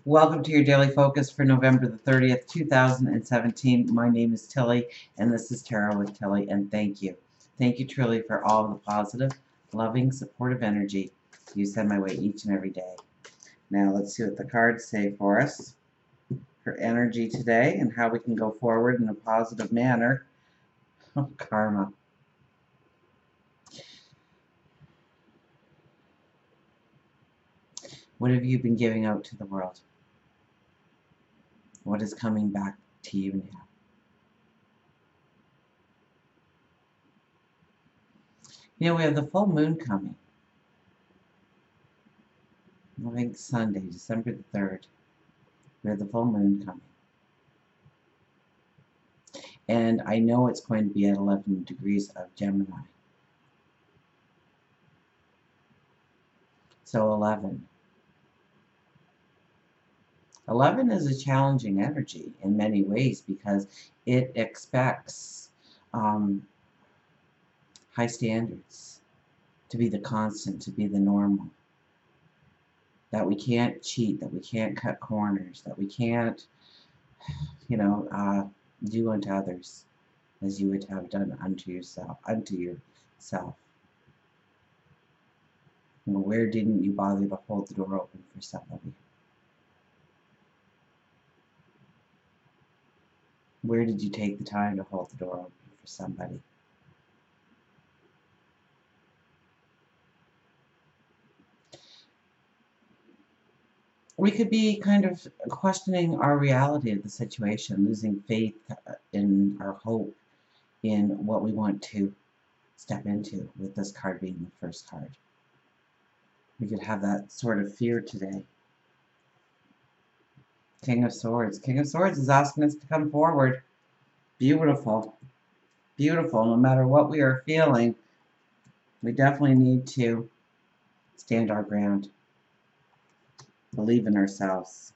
Welcome to your daily focus for November the 30th, 2017. My name is Tilly, and this is Tarot with Tilly, and thank you. Thank you truly for all the positive, loving, supportive energy you send my way each and every day. Now let's see what the cards say for us for energy today and how we can go forward in a positive manner. Oh, karma. What have you been giving out to the world? What is coming back to you now? You know, we have the full moon coming. I think Sunday, December the 3rd. We have the full moon coming. And I know it's going to be at 11 degrees of Gemini. So 11. 11 is a challenging energy in many ways because it expects high standards, to be the constant, to be the normal. That we can't cheat, that we can't cut corners, that we can't, do unto others as you would have done unto yourself. Where didn't you bother to hold the door open for somebody? Where did you take the time to hold the door open for somebody? We could be kind of questioning our reality of the situation, losing faith in our hope in what we want to step into, with this card being the first card. We could have that sort of fear today. King of Swords. King of Swords is asking us to come forward. Beautiful. Beautiful. No matter what we are feeling, we definitely need to stand our ground. Believe in ourselves.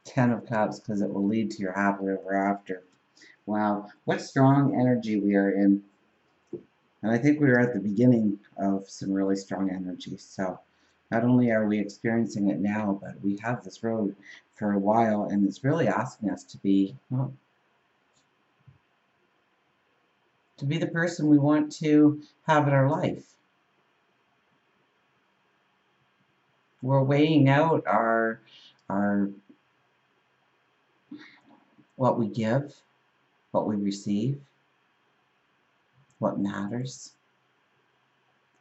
10 of Cups, because it will lead to your happily ever after. Wow, what strong energy we are in. And I think we are at the beginning of some really strong energy. So not only are we experiencing it now, but we have this road for a while, and it's really asking us to be, the person we want to have in our life. We're weighing out our what we give, what we receive, what matters,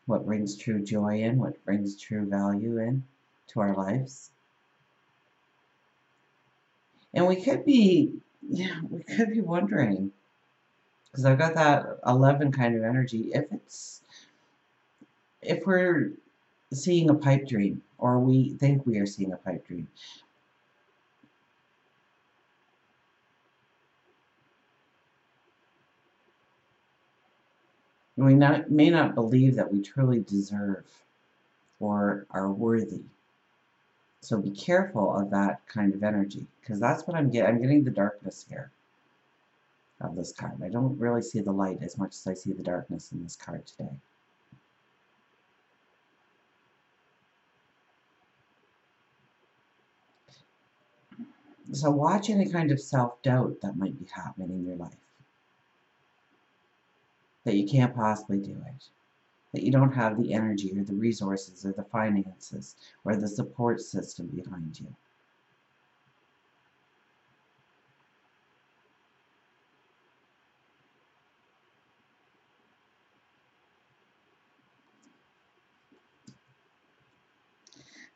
what brings true joy in, what brings true value in to our lives. And we could be wondering, because I've got that 11 kind of energy, if we're seeing a pipe dream, or we think we are seeing a pipe dream. We may not believe that we truly deserve or are worthy. So be careful of that kind of energy, because that's what I'm getting. I'm getting the darkness here of this card. I don't really see the light as much as I see the darkness in this card today. So watch any kind of self-doubt that might be happening in your life. That you can't possibly do it. That you don't have the energy or the resources or the finances or the support system behind you.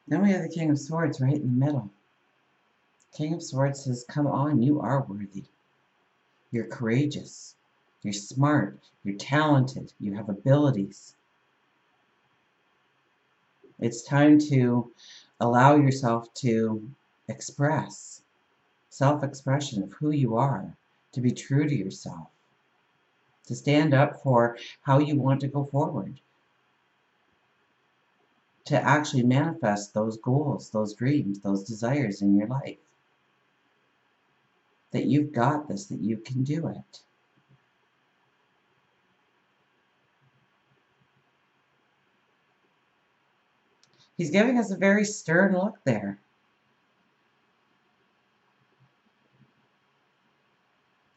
Then we have the King of Swords right in the middle. King of Swords says, come on, you are worthy. You're courageous. You're smart. You're talented. You have abilities. It's time to allow yourself to express self-expression of who you are, to be true to yourself, to stand up for how you want to go forward, to actually manifest those goals, those dreams, those desires in your life. That you've got this, that you can do it. He's giving us a very stern look there.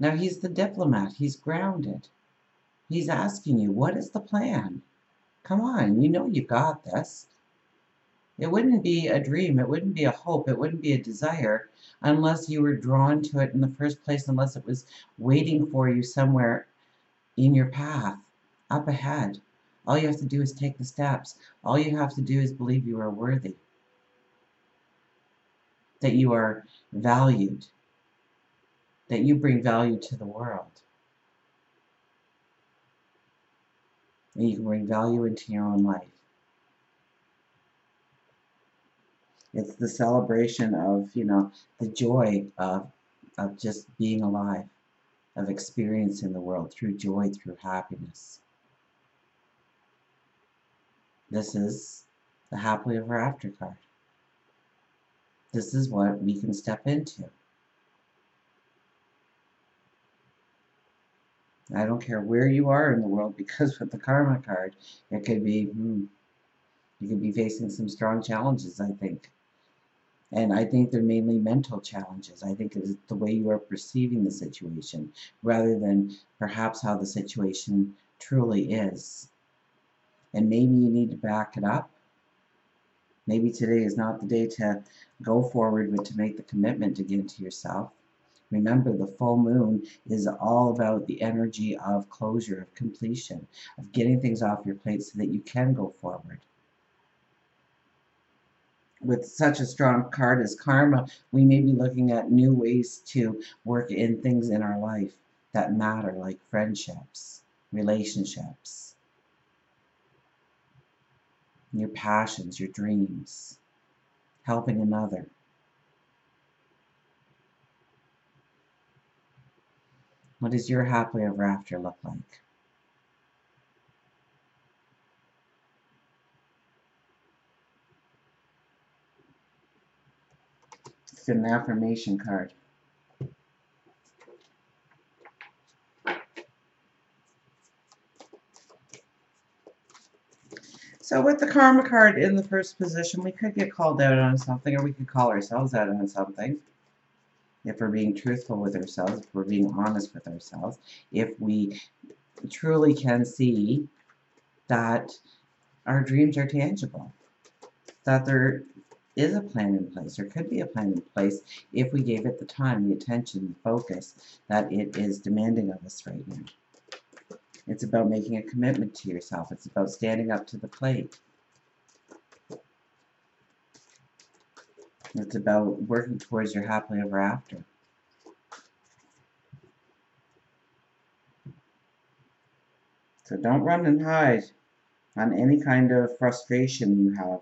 Now he's the diplomat. He's grounded. He's asking you, what is the plan? Come on, you know you got this. It wouldn't be a dream, it wouldn't be a hope, it wouldn't be a desire unless you were drawn to it in the first place, unless it was waiting for you somewhere in your path, up ahead. All you have to do is take the steps. All you have to do is believe you are worthy, that you are valued, that you bring value to the world, and you can bring value into your own life. It's the celebration of, the joy of just being alive, of experiencing the world through joy, through happiness. This is the happily ever after card. This is what we can step into. I don't care where you are in the world, because with the karma card, it could be, you could be facing some strong challenges, I think. And I think they're mainly mental challenges. I think it's the way you are perceiving the situation, rather than perhaps how the situation truly is. And maybe you need to back it up. Maybe today is not the day to go forward with, to make the commitment to give to yourself. Remember, the full moon is all about the energy of closure, of completion, of getting things off your plate so that you can go forward. With such a strong card as karma, we may be looking at new ways to work in things in our life that matter, like friendships, relationships, your passions, your dreams, helping another. What does your happily ever after look like? It's an affirmation card. So with the karma card in the first position, we could get called out on something, or we could call ourselves out on something. If we're being truthful with ourselves, if we're being honest with ourselves, if we truly can see that our dreams are tangible, that there is a plan in place, or could be a plan in place, if we gave it the time, the attention, the focus that it is demanding of us right now. It's about making a commitment to yourself. It's about standing up to the plate. It's about working towards your happily ever after. So don't run and hide on any kind of frustration you have,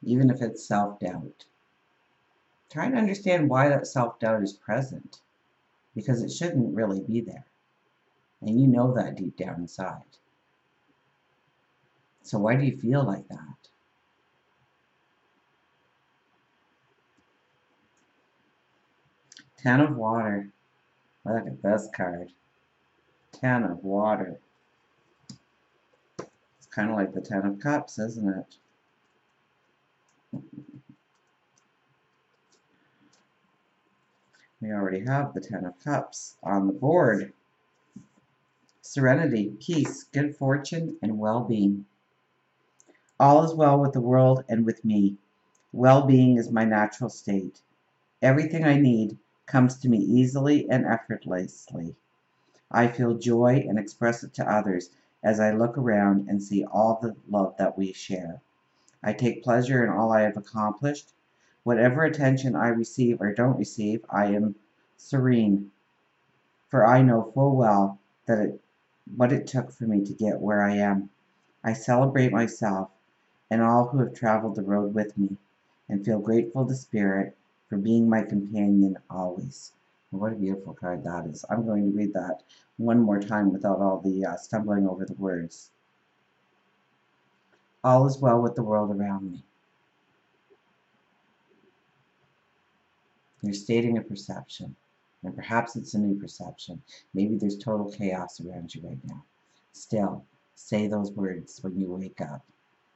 even if it's self-doubt. Try to understand why that self-doubt is present, because it shouldn't really be there. And you know that deep down inside. So why do you feel like that? Ten of Water. Look at this card. Ten of Water. It's kind of like the Ten of Cups, isn't it? We already have the Ten of Cups on the board. Serenity, peace, good fortune, and well-being. All is well with the world and with me. Well-being is my natural state. Everything I need comes to me easily and effortlessly. I feel joy and express it to others as I look around and see all the love that we share. I take pleasure in all I have accomplished. Whatever attention I receive or don't receive, I am serene, for I know full well that what it took for me to get where I am. I celebrate myself and all who have traveled the road with me, and feel grateful to Spirit for being my companion always. What a beautiful card that is. I'm going to read that one more time without all the stumbling over the words. All is well with the world around me. You're stating a perception, and perhaps it's a new perception. Maybe there's total chaos around you right now. Still, say those words when you wake up,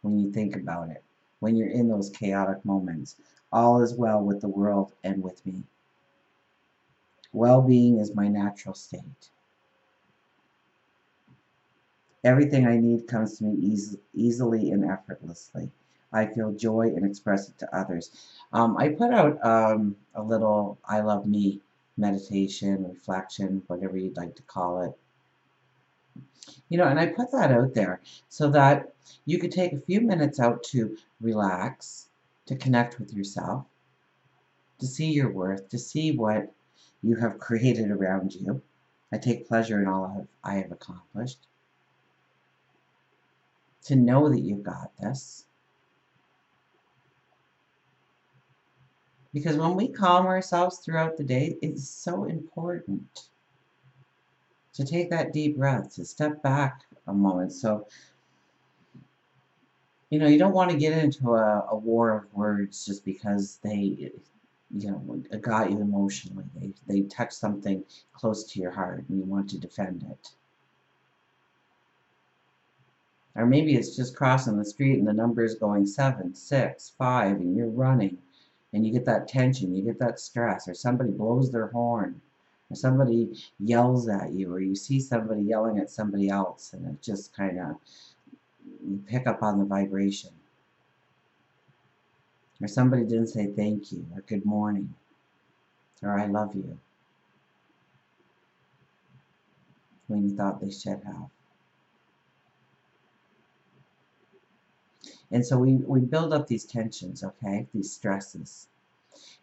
when you think about it, when you're in those chaotic moments. All is well with the world and with me. Well-being is my natural state. Everything I need comes to me easily and effortlessly. I feel joy and express it to others. I put out a little I love me meditation, reflection, whatever you'd like to call it. And I put that out there so that you could take a few minutes out to relax, to connect with yourself, to see your worth, to see what you have created around you. I take pleasure in all I have accomplished. To know that you've got this. Because when we calm ourselves throughout the day, it's so important to take that deep breath, to step back a moment. So, you don't want to get into a war of words just because they, got you emotionally. They touch something close to your heart and you want to defend it. Or maybe it's just crossing the street and the number is going 7, 6, 5, and you're running and you get that tension, you get that stress, or somebody blows their horn, or somebody yells at you, or you see somebody yelling at somebody else, and it just kind of, you pick up on the vibration. Or somebody didn't say thank you, or good morning, or I love you, when you thought they should have. And so we build up these tensions, okay, these stresses.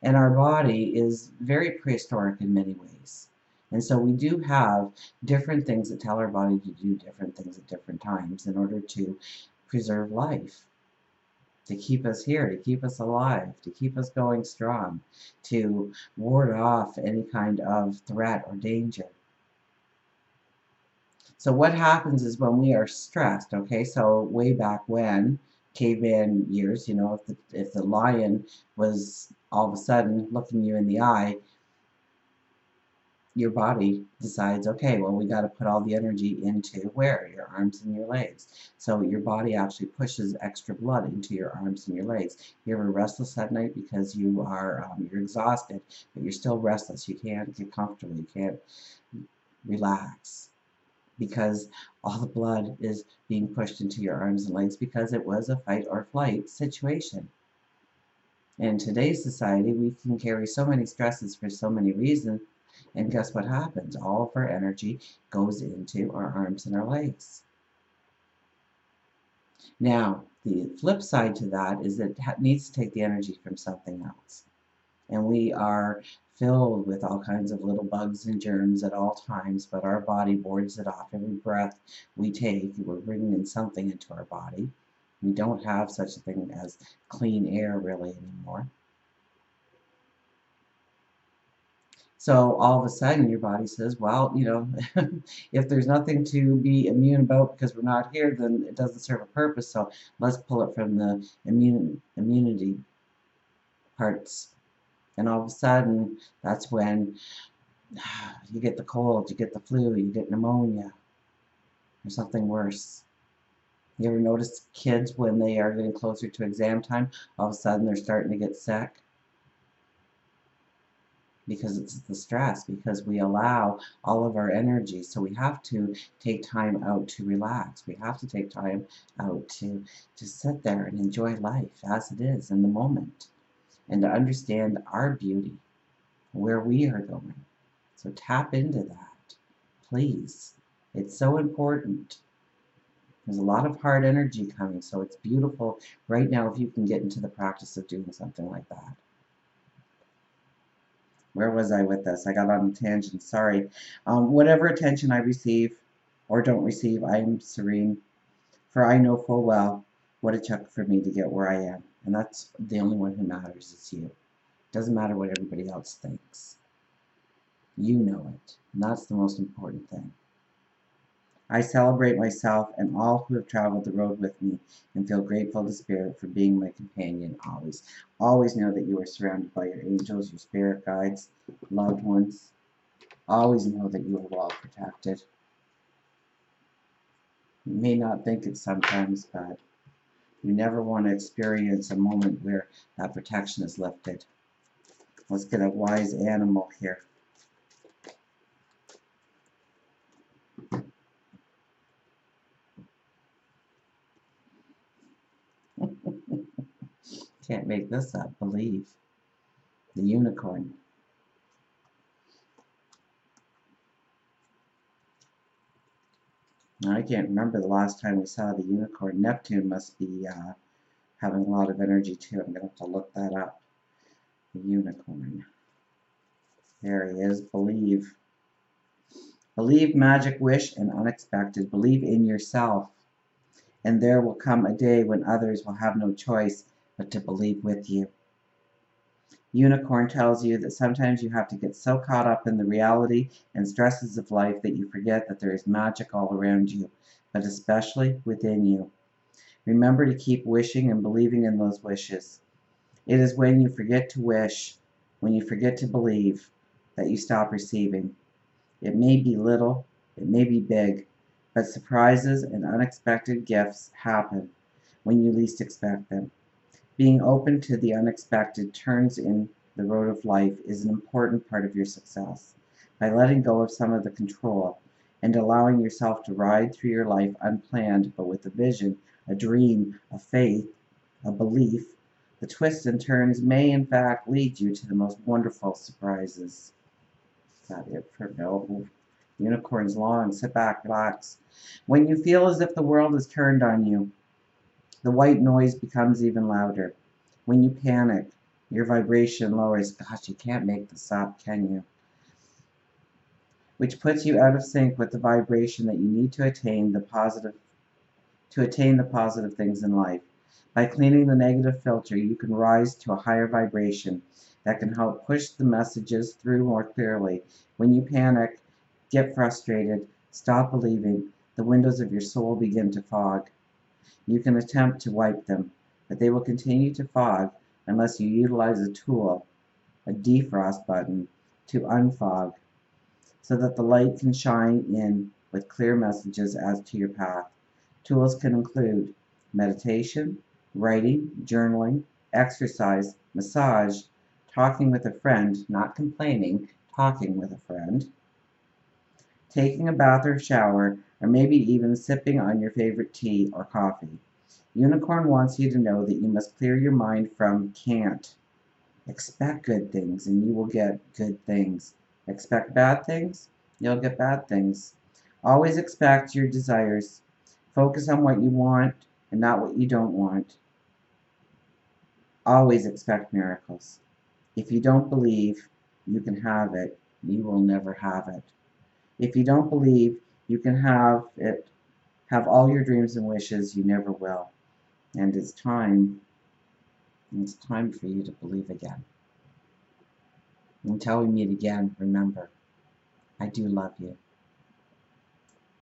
And our body is very prehistoric in many ways. And so we do have different things that tell our body to do different things at different times in order to preserve life, to keep us here, to keep us alive, to keep us going strong, to ward off any kind of threat or danger. So what happens is when we are stressed, okay, so way back when, caveman years, if the lion was all of a sudden looking you in the eye, your body decides, okay, well, we got to put all the energy into where? Your arms and your legs. So your body actually pushes extra blood into your arms and your legs. You're ever restless at night because you're exhausted, but you're still restless. You can't get comfortable. You can't relax because all the blood is being pushed into your arms and legs because it was a fight or flight situation. In today's society, we can carry so many stresses for so many reasons, and guess what happens? All of our energy goes into our arms and our legs. Now, the flip side to that is that it needs to take the energy from something else. And we are filled with all kinds of little bugs and germs at all times, but our body boards it off. Every breath we take, we're bringing in something into our body. We don't have such a thing as clean air really anymore. So all of a sudden your body says, well, if there's nothing to be immune about because we're not here, then it doesn't serve a purpose. So let's pull it from the immunity parts. And all of a sudden, that's when you get the cold, you get the flu, you get pneumonia, or something worse. You ever notice kids when they are getting closer to exam time, all of a sudden they're starting to get sick? Because it's the stress, because we allow all of our energy. So we have to take time out to relax. We have to take time out to sit there and enjoy life as it is in the moment, and to understand our beauty, where we are going. So tap into that, please. It's so important. There's a lot of hard energy coming, so it's beautiful right now if you can get into the practice of doing something like that. Where was I with this? I got on a tangent, sorry. Whatever attention I receive or don't receive, I am serene, for I know full well what it took for me to get where I am, and that's the only one who matters is you. It doesn't matter what everybody else thinks. You know it, and that's the most important thing. I celebrate myself and all who have traveled the road with me and feel grateful to Spirit for being my companion always. Always know that you are surrounded by your angels, your spirit guides, loved ones. Always know that you are well protected. You may not think it sometimes, but you never want to experience a moment where that protection is lifted. Let's get a wise animal here. Can't make this up. Believe. The unicorn. I can't remember the last time we saw the unicorn. Neptune must be having a lot of energy too. I'm going to have to look that up. The unicorn. There he is. Believe. Believe, magic, wish, and unexpected. Believe in yourself. And there will come a day when others will have no choice but to believe with you. Unicorn tells you that sometimes you have to get so caught up in the reality and stresses of life that you forget that there is magic all around you, but especially within you. Remember to keep wishing and believing in those wishes. It is when you forget to wish, when you forget to believe, that you stop receiving. It may be little, it may be big, but surprises and unexpected gifts happen when you least expect them. Being open to the unexpected turns in the road of life is an important part of your success. By letting go of some of the control and allowing yourself to ride through your life unplanned but with a vision, a dream, a faith, a belief, the twists and turns may in fact lead you to the most wonderful surprises. Is that it for no? Unicorn's long. Sit back, relax. When you feel as if the world is turned on you, the white noise becomes even louder. When you panic, your vibration lowers. Gosh, you can't make this up, can you? Which puts you out of sync with the vibration that you need to attain the positive things in life. By cleaning the negative filter, you can rise to a higher vibration that can help push the messages through more clearly. When you panic, get frustrated, stop believing, the windows of your soul begin to fog. You can attempt to wipe them, but they will continue to fog unless you utilize a tool, a defrost button, to unfog, so that the light can shine in with clear messages as to your path. Tools can include meditation, writing, journaling, exercise, massage, talking with a friend, not complaining, talking with a friend, taking a bath or shower, or maybe even sipping on your favorite tea or coffee. Unicorn wants you to know that you must clear your mind from can't. Expect good things and you will get good things. Expect bad things, you'll get bad things. Always expect your desires. Focus on what you want and not what you don't want. Always expect miracles. If you don't believe you can have it, you will never have it. If you don't believe you can have it, have all your dreams and wishes, you never will. And it's time for you to believe again. Until we meet again, remember, I do love you.